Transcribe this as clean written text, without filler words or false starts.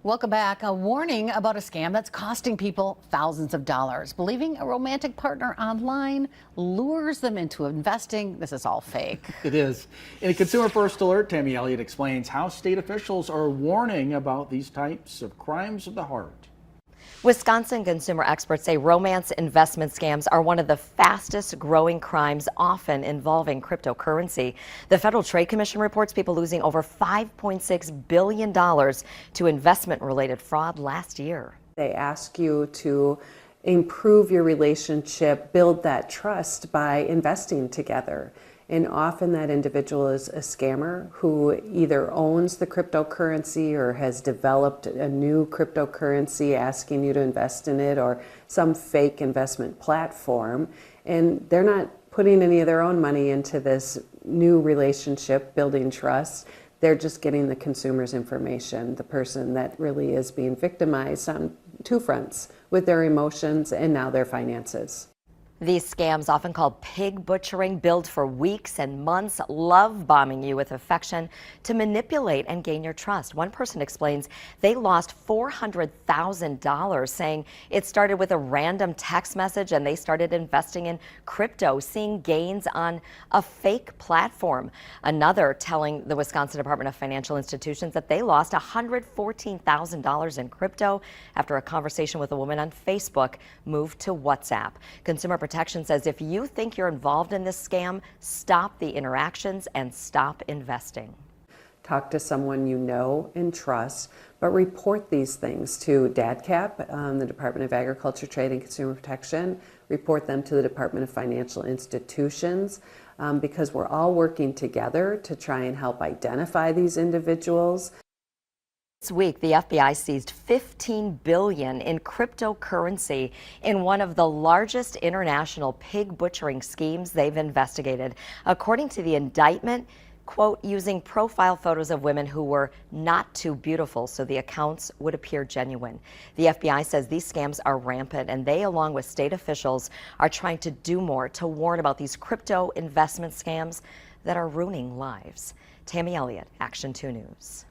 Welcome back. A warning about a scam that's costing people thousands of dollars. Believing a romantic partner online lures them into investing. This is all fake. It is. In a Consumer First Alert, Tammy Elliott explains how state officials are warning about these types of crimes of the heart. Wisconsin consumer experts say romance investment scams are one of the fastest growing crimes, often involving cryptocurrency. The Federal Trade Commission reports people losing over $5.6 billion to investment related fraud last year. They ask you to improve your relationship, build that trust by investing together. And often that individual is a scammer who either owns the cryptocurrency or has developed a new cryptocurrency asking you to invest in it, or some fake investment platform. And they're not putting any of their own money into this new relationship, building trust. They're just getting the consumer's information, the person that really is being victimized on two fronts, with their emotions and now their finances. These scams, often called pig butchering, build for weeks and months, love bombing you with affection to manipulate and gain your trust. One person explains they lost $400,000, saying it started with a random text message and they started investing in crypto, seeing gains on a fake platform. Another telling the Wisconsin Department of Financial Institutions that they lost $114,000 in crypto after a conversation with a woman on Facebook moved to WhatsApp. Consumer Protection says if you think you're involved in this scam, stop the interactions and stop investing. Talk to someone you know and trust, but report these things to DADCAP, the Department of Agriculture, Trade and Consumer Protection. Report them to the Department of Financial Institutions, because we're all working together to try and help identify these individuals. This week, the FBI seized $15 billion in cryptocurrency in one of the largest international pig butchering schemes they've investigated. According to the indictment, quote, using profile photos of women who were not too beautiful so the accounts would appear genuine. The FBI says these scams are rampant, and they, along with state officials, are trying to do more to warn about these crypto investment scams that are ruining lives. Tammy Elliott, Action 2 News.